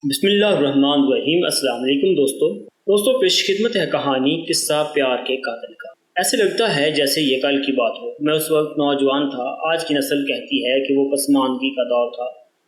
بسم اللہ الرحمن الرحیم۔ السلام علیکم دوستو پیش خدمت ہے کہانی قصہ پیار کے قاتل کا۔ ایسے لگتا ہے جیسے یہ کل کی بات ہو۔ میں اس وقت نوجوان تھا۔ آج کی نسل کہتی ہے کہ وہ پسماندگی کا دور تھا۔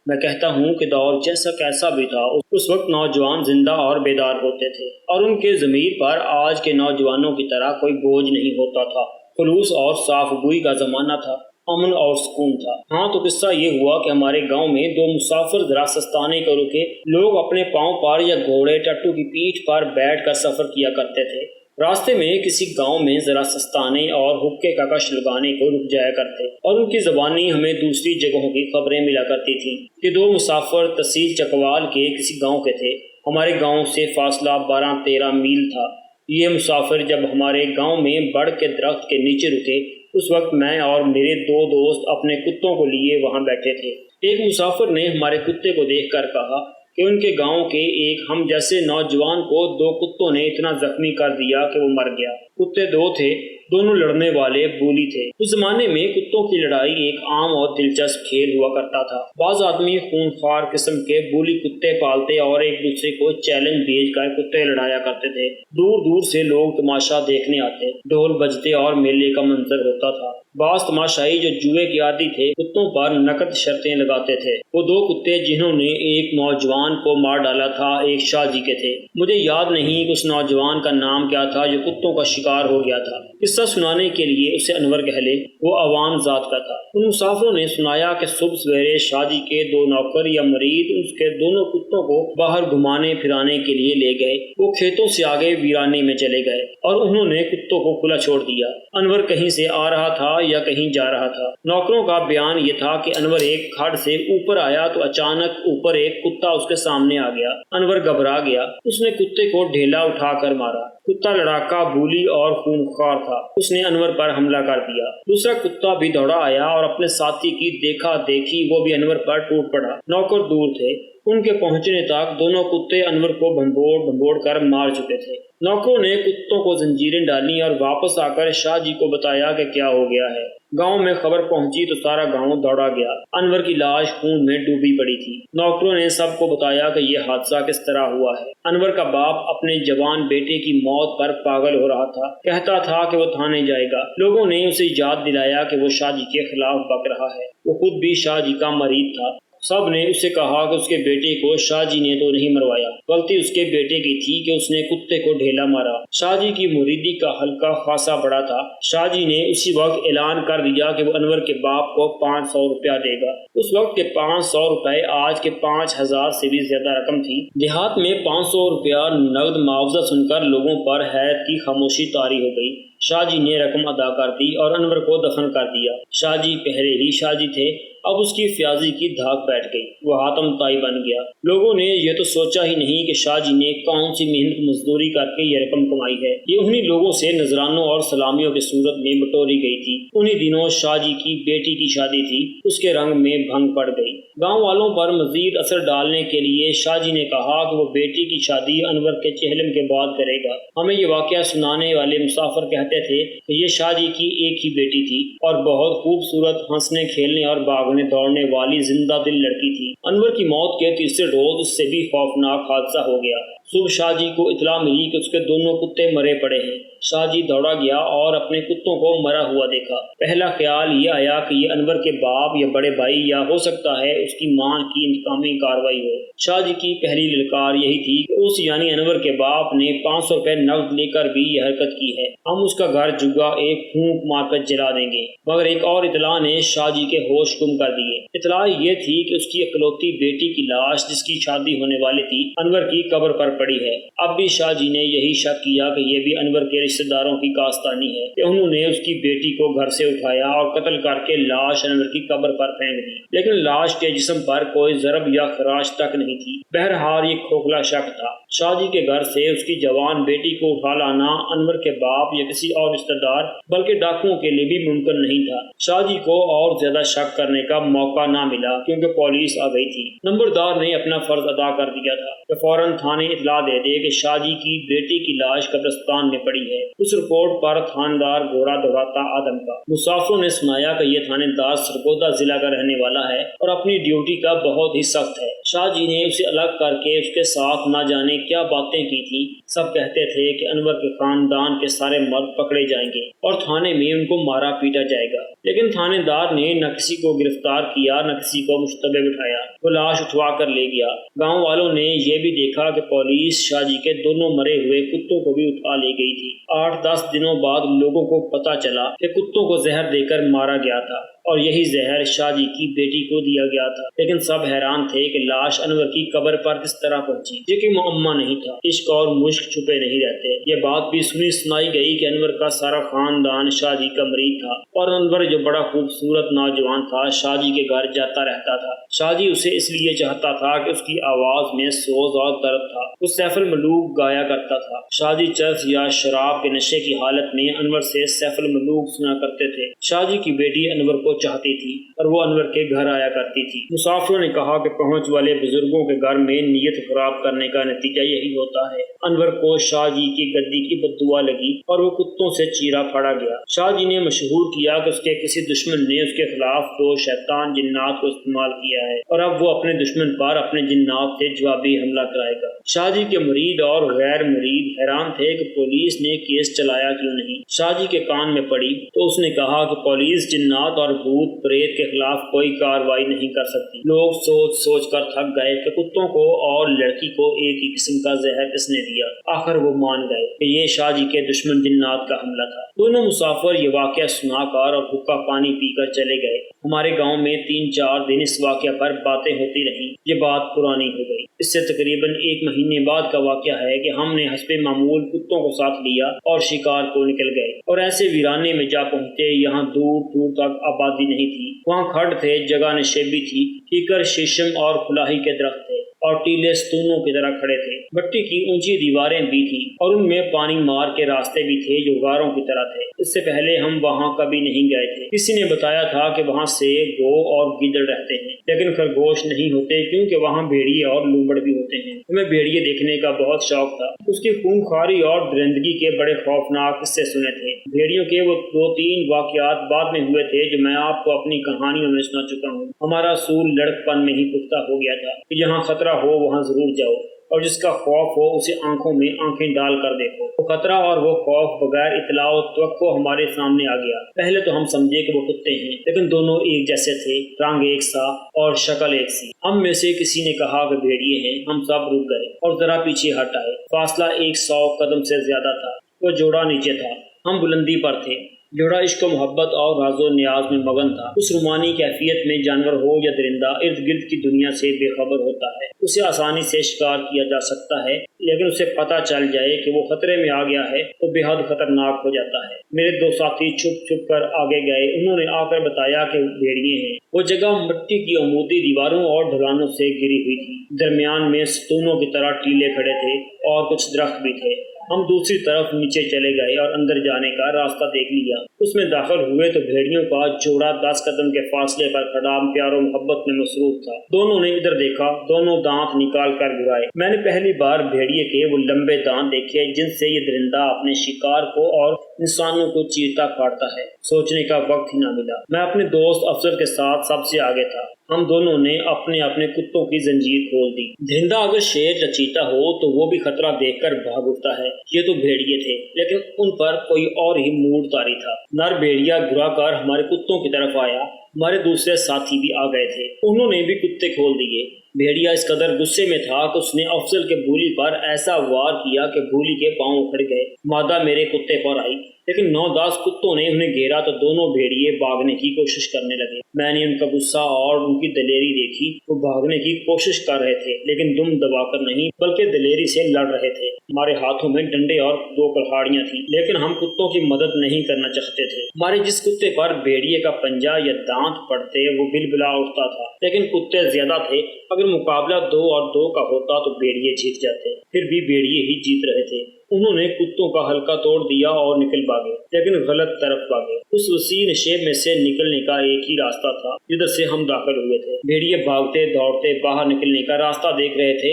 میں کہتا ہوں کہ دور جیسا کیسا بھی تھا، اس وقت نوجوان زندہ اور بیدار ہوتے تھے اور ان کے ضمیر پر آج کے نوجوانوں کی طرح کوئی بوجھ نہیں ہوتا تھا۔ خلوص اور صاف گوئی کا زمانہ تھا، امن اور سکون تھا۔ ہاں تو قصہ یہ ہوا کہ ہمارے گاؤں میں دو مسافر ذرا سستانے کو رکے۔ لوگ اپنے پاؤں پر یا گھوڑے ٹٹو کی پیٹھ پر بیٹھ کر سفر کیا کرتے تھے۔ راستے میں کسی گاؤں میں ذرا سستانے اور حقے کا کش لگانے کو رک جایا کرتے اور ان کی زبانی ہمیں دوسری جگہوں کی خبریں ملا کرتی تھیں۔ یہ دو مسافر تحصیل چکوال کے کسی گاؤں کے تھے۔ ہمارے گاؤں سے فاصلہ 12-13 میل تھا۔ یہ مسافر جب ہمارے گاؤں میں بڑھ کے درخت کے نیچے رکے، اس وقت میں اور میرے دو دوست اپنے کتوں کو لیے وہاں بیٹھے تھے۔ ایک مسافر نے ہمارے کتے کو دیکھ کر کہا کہ ان کے گاؤں کے ایک ہم جیسے نوجوان کو دو کتوں نے اتنا زخمی کر دیا کہ وہ مر گیا۔ کتے دو تھے، دونوں لڑنے والے بولی تھے۔ اس زمانے میں کتوں کی لڑائی ایک عام اور دلچسپ کھیل ہوا کرتا تھا۔ بعض آدمی خونخوار قسم کے بولی کتے پالتے اور ایک دوسرے کو چیلنج بھیج کر کتے لڑایا کرتے تھے۔ دور دور سے لوگ تماشا دیکھنے آتے، ڈھول بجتے اور میلے کا منظر ہوتا تھا۔ بعض تماشائی جو جوئے کے عادی تھے کتوں پر نقد شرطیں لگاتے تھے۔ وہ دو کتے جنہوں نے ایک نوجوان کو مار ڈالا تھا ایک شاہ جی کے تھے۔ مجھے یاد نہیں کہ اس نوجوان کا نام کیا تھا جو کتوں کا شکار ہو گیا تھا۔ قصہ سنانے کے لیے اسے انور کہہ لے، وہ عوام ذات کا تھا۔ ان مسافروں نے سنایا کہ صبح سویرے شاہ جی کے دو نوکر یا مرید اس کے دونوں کتوں کو باہر گھمانے پھرانے کے لیے لے گئے۔ وہ کھیتوں سے آگے ویرانے میں چلے گئے اور انہوں نے کتوں کو کھلا چھوڑ دیا۔ انور کہیں سے آ رہا تھا یا کہیں جا رہا تھا۔ نوکروں کا بیان یہ تھا کہ انور ایک کھڈ سے اوپر آیا تو اچانک اوپر ایک کتا اس کے سامنے آ گیا۔ انور گھبرا گیا۔ اس نے کتے کو ڈھیلا اٹھا کر مارا۔ کتا لڑاکا، بولی اور خونخوار تھا۔ اس نے انور پر حملہ کر دیا۔ دوسرا کتا بھی دوڑا آیا اور اپنے ساتھی کی دیکھا دیکھی وہ بھی انور پر ٹوٹ پڑا۔ نوکر دور تھے۔ ان کے پہنچنے تک دونوں کتے انور کو بھنبوڑ کر مار چکے تھے۔ نوکروں نے کتوں کو زنجیریں ڈالی اور واپس آ کر شاہ جی کو بتایا کہ کیا ہو گیا ہے۔ گاؤں میں خبر پہنچی تو سارا گاؤں دوڑا گیا۔ انور کی لاش خون میں ڈوبی پڑی تھی۔ نوکروں نے سب کو بتایا کہ یہ حادثہ کس طرح ہوا ہے۔ انور کا باپ اپنے جوان بیٹے کی موت پر پاگل ہو رہا تھا، کہتا تھا کہ وہ تھانے جائے گا۔ لوگوں نے اسے یاد دلایا کہ وہ شاہ جی کے خلاف بک رہا ہے۔ وہ خود بھی شاہ جی کا مرید تھا۔ سب نے اسے کہا کہ اس کے بیٹے کو شاہ جی نے تو نہیں مروایا، غلطی اس کے بیٹے کی تھی کہ اس نے کتے کو ڈھیلا مارا۔ شاہ جی کی مریدی کا حلقہ خاصا بڑا تھا۔ شاہ جی نے اسی وقت اعلان کر دیا کہ وہ انور کے باپ کو 500 روپیہ دے گا۔ اس وقت کے 500 روپے آج کے 5000 سے بھی زیادہ رقم تھی۔ دیہات میں 500 روپیہ نقد معاوضہ سن کر لوگوں پر حیرت کی خاموشی طاری ہو گئی۔ شاہ جی نے رقم ادا کر دی اور انور کو دفن کر دیا۔ شاہ جی پہلے ہی شاہ جی تھے، اب اس کی فیاضی کی دھاک بیٹھ گئی۔ وہ حاتم طائی بن گیا۔ لوگوں نے یہ تو سوچا ہی نہیں کہ شاہ جی نے کون سی محنت مزدوری کر کے یہ رقم کمائی ہے۔ یہ انہی لوگوں سے نذرانوں اور سلامیوں کی صورت میں بٹوری گئی تھی۔ انہی دنوں شاہ جی کی بیٹی کی شادی تھی۔ اس کے رنگ میں بھنگ پڑ گئی۔ گاؤں والوں پر مزید اثر ڈالنے کے لیے شاہ جی نے کہا کہ وہ بیٹی کی شادی انور کے چہلم کے بعد کرے گا۔ ہمیں یہ واقعہ سنانے والے مسافر کہتے تھے کہ یہ شاہ جی کی ایک ہی بیٹی تھی اور بہت خوبصورت، ہنسنے کھیلنے اور بھاگنے دوڑنے والی زندہ دل لڑکی تھی۔ انور کی موت کے تیسرے روز اس سے بھی خوفناک حادثہ ہو گیا۔ صبح شاہ جی کو اطلاع ملی کہ اس کے دونوں کتے مرے پڑے ہیں۔ شاہ جی دوڑا گیا اور اپنے کتوں کو مرا ہوا دیکھا۔ پہلا خیال یہ آیا کہ یہ انور کے باپ یا بڑے بھائی یا ہو سکتا ہے اس کی ماں کی انتقامی کارروائی ہو۔ شاہ جی کی پہلی للکار یہی تھی کہ اس یعنی انور کے باپ نے 500 روپے نقد لے کر بھی یہ حرکت کی ہے۔ ہم اس کا گھر جگہ ایک پھونک مار کر جلا دیں گے۔ مگر ایک اور اطلاع نے شاہ جی کے ہوش گم کر دیے۔ اطلاع یہ تھی کہ اس کی اکلوتی بیٹی کی لاش جس کی شادی ہونے والی تھی انور کی قبر پر پڑی ہے۔ اب بھی شاہ جی نے یہی شک کیا کہ یہ بھی انور کے رشتہ داروں کی کاستانی ہے کہ انہوں نے اس کی بیٹی کو گھر سے اٹھایا اور قتل کر کے لاش انور کی قبر پر پھینک دی، لیکن لاش کے جسم پر کوئی ضرب یا خراش تک نہیں تھی۔ بہرحال یہ کھوکھلا شک تھا۔ شاہ جی کے گھر سے اس کی جوان بیٹی کو اٹھا لانا انور کے باپ یا کسی اور رشتہ دار بلکہ ڈاکوؤں کے لیے بھی ممکن نہیں تھا۔ شاہ جی کو اور زیادہ شک کرنے کا موقع نہ ملا کیونکہ پولیس آ گئی تھی۔ نمبردار نے اپنا فرض ادا کر دیا تھا کہ فوراً تھانے اطلاع دے دے کہ شاہ جی کی بیٹی کی لاش قبرستان میں پڑی ہے۔ اس رپورٹ پر تھاندار گھوڑا دوڑاتا آدم کا۔ مسافروں نے سنایا کہ یہ تھانے دار سرگودا ضلع کا رہنے والا ہے اور اپنی ڈیوٹی کا بہت ہی سخت ہے۔ شاہ جی نے اسے الگ کر کے اس کے ساتھ نہ جانے کیا باتیں کی تھی۔ سب کہتے تھے کہ انور کے خاندان کے سارے مرد پکڑے جائیں گے اور تھانے میں ان کو مارا پیٹا جائے گا، لیکن تھانے دار نے نہ کسی کو گرفتار کیا نہ کسی کو مشتبہ بٹھایا۔ وہ لاش اٹھوا کر لے گیا۔ گاؤں والوں نے یہ بھی دیکھا کہ پولیس شاہ جی کے دونوں مرے ہوئے کتوں کو بھی اٹھا لے گئی تھی۔ 8-10 دنوں بعد لوگوں کو پتہ چلا کہ کتوں کو زہر دے کر مارا گیا تھا اور یہی زہر شاہ جی کی بیٹی کو دیا گیا تھا، لیکن سب حیران تھے کہ لاش انور کی قبر پر کس طرح پہنچی۔ یہ کوئی معمہ نہیں تھا۔ عشق اور مشق چھپے نہیں رہتے۔ یہ بات بھی سنائی گئی کہ انور کا سارا خاندان شاہ جی کا مرید تھا اور انور جو بڑا خوبصورت نوجوان تھا شاہ جی کے گھر جاتا رہتا تھا۔ شاہ جی اسے اس لیے چاہتا تھا کہ اس کی آواز میں سوز اور درد تھا۔ وہ سیف الملوک گایا کرتا تھا۔ شاہ جی چرس یا شراب کے نشے کی حالت میں انور سے سیف الملوک سنا کرتے تھے۔ شاہ جی کی بیٹی انور کو چاہتی تھی اور وہ انور کے گھر آیا کرتی تھی۔ مسافروں نے کہا کہ پہنچ والے بزرگوں کے گھر میں نیت خراب کرنے کا نتیجہ یہی ہوتا ہے۔ انور کو شاہ جی کی گدی کی بددعا لگی اور وہ کتوں سے چیرا پھاڑا گیا۔ شاہ جی نے مشہور کیا کہ اس کے کسی دشمن نے اس کے خلاف 2 شیطان جنات کو استعمال کیا ہے اور اب وہ اپنے دشمن پر اپنے جنات سے جوابی حملہ کرائے گا۔ شاہ جی کے مرید اور غیر مرید حیران تھے کہ پولیس نے کیس چلایا کیوں نہیں۔ شاہ جی کے کان میں پڑی تو اس نے کہا کہ پولیس جنات اور بھوت پریت کے خلاف کوئی کارروائی نہیں کر سکتی۔ لوگ سوچ سوچ کر تھک گئے کہ کتوں کو اور لڑکی کو ایک ہی قسم کا زہر کس نے دیا۔ آخر وہ مان گئے کہ یہ شاہ جی کے دشمن جنات کا حملہ تھا۔ دونوں مسافر یہ واقعہ سنا کر اور حقہ پانی پی کر چلے گئے۔ ہمارے گاؤں میں 3-4 دن اس واقعہ پر باتیں ہوتی رہیں۔ یہ بات پرانی ہو گئی۔ اس سے تقریباً 1 مہینے بعد کا واقعہ ہے کہ ہم نے حسب معمول کتوں کو ساتھ لیا اور شکار کو نکل گئے اور ایسے ویرانے میں جا پہنچے یہاں دور دور تک آبادی نہیں تھی۔ وہاں کھڈ تھے، جگہ نشیبی تھی، کیکر، شیشم اور کھلاہی کے درخت تھے اور ٹیلے ستونوں کی طرح کھڑے تھے۔ مٹی کی اونچی دیواریں بھی تھیں اور ان میں پانی مار کے راستے بھی تھے جو غاروں کی طرح تھے۔ اس سے پہلے ہم وہاں کبھی نہیں گئے تھے۔ کسی نے بتایا تھا کہ وہاں سے گو اور گیدڑ رہتے ہیں لیکن خرگوش نہیں ہوتے کیونکہ وہاں بھیڑیے اور لومڑ بھی ہوتے ہیں۔ ہمیں بھیڑیے دیکھنے کا بہت شوق تھا۔ اس کی خونخواری اور درندگی کے بڑے خوفناک قصے سنے تھے۔ بھیڑیوں کے وہ 2-3 واقعات بعد میں ہوئے تھے جو میں آپ کو اپنی کہانیوں میں سنا چکا ہوں۔ ہمارا اصول لڑکپن میں ہی پختہ ہو گیا تھا کہ جہاں خطرہ ہو وہاں ضرور جاؤ اور جس کا خوف ہو اسے آنکھوں میں آنکھیں ڈال کر دیکھو۔ وہ خطرہ اور وہ خوف بغیر اطلاع و توقع ہمارے سامنے آ گیا۔ پہلے تو ہم سمجھے کہ وہ کتے ہیں لیکن دونوں ایک جیسے تھے، رنگ ایک سا اور شکل ایک سی۔ ہم میں سے کسی نے کہا کہ بھیڑیے ہیں۔ ہم سب رک گئے اور ذرا پیچھے ہٹ آئے۔ فاصلہ 100 قدم سے زیادہ تھا۔ وہ جوڑا نیچے تھا، ہم بلندی پر تھے۔ جوڑا عشق و محبت اور راز و نیاز میں مگن تھا۔ اس رومانی کیفیت میں جانور ہو یا درندہ ارد گرد کی دنیا سے بے خبر ہوتا ہے۔ اسے آسانی سے شکار کیا جا سکتا ہے لیکن اسے پتہ چل جائے کہ وہ خطرے میں آ گیا ہے تو بے حد خطرناک ہو جاتا ہے۔ میرے 2 ساتھی چھپ چھپ کر آگے گئے۔ انہوں نے آ کر بتایا کہ بھیڑیے ہیں۔ وہ جگہ مٹی کی عمودی دیواروں اور ڈھلانوں سے گری ہوئی تھی۔ درمیان میں ستونوں کی طرح ٹیلے کھڑے تھے اور کچھ درخت بھی تھے۔ ہم دوسری طرف نیچے چلے گئے اور اندر جانے کا راستہ دیکھ لیا۔ اس میں داخل ہوئے تو بھیڑیوں کا جوڑا 10 قدم کے فاصلے پر کھڑا پیار و محبت میں مصروف تھا۔ دونوں نے ادھر دیکھا، دونوں دانت نکال کر گرائے۔ میں نے پہلی بار بھیڑیے کے وہ لمبے دانت دیکھے جن سے یہ درندہ اپنے شکار کو اور انسانوں کو چیرتا پھاڑتا ہے۔ سوچنے کا وقت ہی نہ ملا۔ میں اپنے دوست افضل کے ساتھ سب سے آگے تھا۔ ہم دونوں نے اپنے اپنے کتوں کی زنجیر کھول دی۔ درندہ اگر شیر یا چیتا ہو تو وہ بھی خطرہ دیکھ کر بھاگ اٹھتا ہے۔ یہ تو بھیڑیے تھے لیکن ان پر کوئی اور ہی موڈ طاری تھا۔ نر بھیڑیا گرا کر ہمارے کتوں کی طرف آیا۔ ہمارے دوسرے ساتھی بھی آ گئے تھے، انہوں نے بھی کتے کھول دیے۔ بھیڑیا اس قدر غصے میں تھا کہ اس نے افضل کے بھولی پر ایسا وار کیا کہ بھولی کے پاؤں اکھڑ گئے۔ مادہ میرے کتے پر آئی لیکن 9-10 کتوں نے انہیں گھیرا تو دونوں بھیڑیے بھاگنے کی کوشش کرنے لگے۔ میں نے ان کا غصہ اور ان کی دلیری دیکھی۔ وہ بھاگنے کی کوشش کر رہے تھے لیکن دم دبا کر نہیں بلکہ دلیری سے لڑ رہے تھے۔ ہمارے ہاتھوں میں ڈنڈے اور 2 کلہاڑیاں تھیں لیکن ہم کتوں کی مدد نہیں کرنا چاہتے تھے۔ ہمارے جس کتے پر بھیڑیے کا پنجہ یا دانت پڑتے وہ بلبلا اٹھتا تھا لیکن کتے زیادہ تھے۔ اگر مقابلہ 2 اور 2 کا ہوتا تو بھیڑیے جیت جاتے، پھر بھی بھیڑیے ہی جیت رہے تھے۔ انہوں نے کتوں کا حلقہ توڑ دیا اور نکل بھاگے لیکن غلط طرف بھاگے۔ اس وسیع نشیب میں سے نکلنے کا ایک ہی راستہ تھا جدھر سے ہم داخل ہوئے تھے۔ بھیڑیے بھاگتے دوڑتے باہر نکلنے کا راستہ دیکھ رہے تھے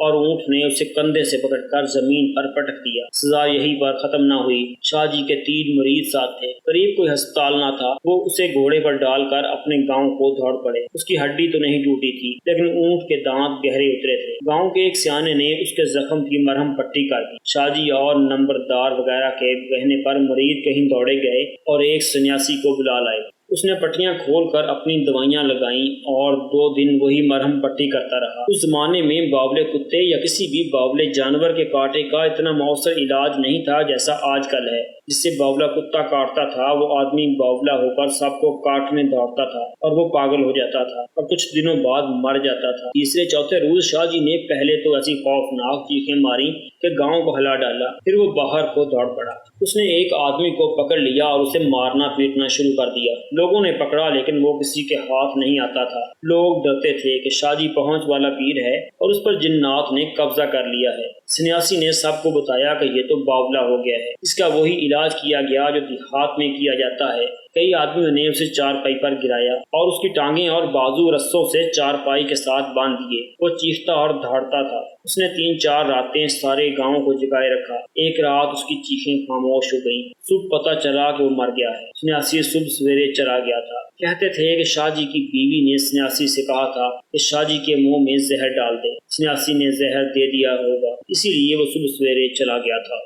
اور اونٹ نے اسے کندھے سے پکڑ کر زمین پر پٹک دیا۔ سزا یہیں پر ختم نہ ہوئی۔ شاہ جی کے 3 مریض ساتھ تھے، قریب کوئی ہسپتال نہ تھا۔ وہ اسے گھوڑے پر ڈال کر اپنے گاؤں کو دوڑ پڑے۔ اس کی ہڈی تو نہیں ٹوٹی تھی لیکن اونٹ کے دانت گہرے اترے تھے۔ گاؤں کے ایک سیانے نے اس کے زخم کی مرہم پٹی کر دی۔ شاہ جی اور نمبردار وغیرہ کے کہنے پر مریض کہیں دوڑے گئے اور ایک سنیاسی کو بلا لائے۔ اس نے پٹیاں کھول کر اپنی دوائیاں لگائیں اور 2 دن وہی مرہم پٹی کرتا رہا۔ اس زمانے میں باولے کتے یا کسی بھی باولے جانور کے کاٹے کا اتنا مؤثر علاج نہیں تھا جیسا آج کل ہے۔ جس سے باولا کتا کاٹتا تھا وہ آدمی باولا ہو کر سب کو کاٹنے دوڑتا تھا اور وہ پاگل ہو جاتا تھا اور کچھ دنوں بعد مر جاتا تھا۔ تیسرے چوتھے روز شاہ جی نے پہلے تو ایسی خوفناک چیخیں ماری کہ گاؤں کو ہلا ڈالا، پھر وہ باہر کو دوڑ پڑا۔ اس نے ایک آدمی کو پکڑ لیا اور اسے مارنا پیٹنا شروع کر دیا۔ لوگوں نے پکڑا لیکن وہ کسی کے ہاتھ نہیں آتا تھا۔ لوگ ڈرتے تھے کہ شاہ جی پہنچ والا پیر ہے اور اس پر جنات نے قبضہ کر لیا ہے۔ سنیاسی نے سب کو بتایا کہ یہ تو باولا ہو گیا ہے، اس کا وہی علاج کیا گیا جو دیہات میں کیا جاتا ہے۔ کئی آدمیوں نے اسے چارپائی پر گرایا اور اس کی ٹانگیں اور بازو رسوں سے چارپائی کے ساتھ باندھ دیے۔ وہ چیختا اور دھاڑتا تھا۔ اس نے 3-4 راتیں سارے گاؤں کو جگائے رکھا۔ ایک رات اس کی چیخیں خاموش ہو گئیں۔ صبح پتہ چلا کہ وہ مر گیا ہے۔ سنیاسی صبح سویرے چلا گیا تھا۔ کہتے تھے کہ شاہ جی کی بیوی نے سنیاسی سے کہا تھا کہ شاہ جی کے منہ میں زہر ڈال دے۔ سنیاسی نے زہر دے دیا ہوگا، اسی لیے وہ صبح سویرے چلا گیا تھا۔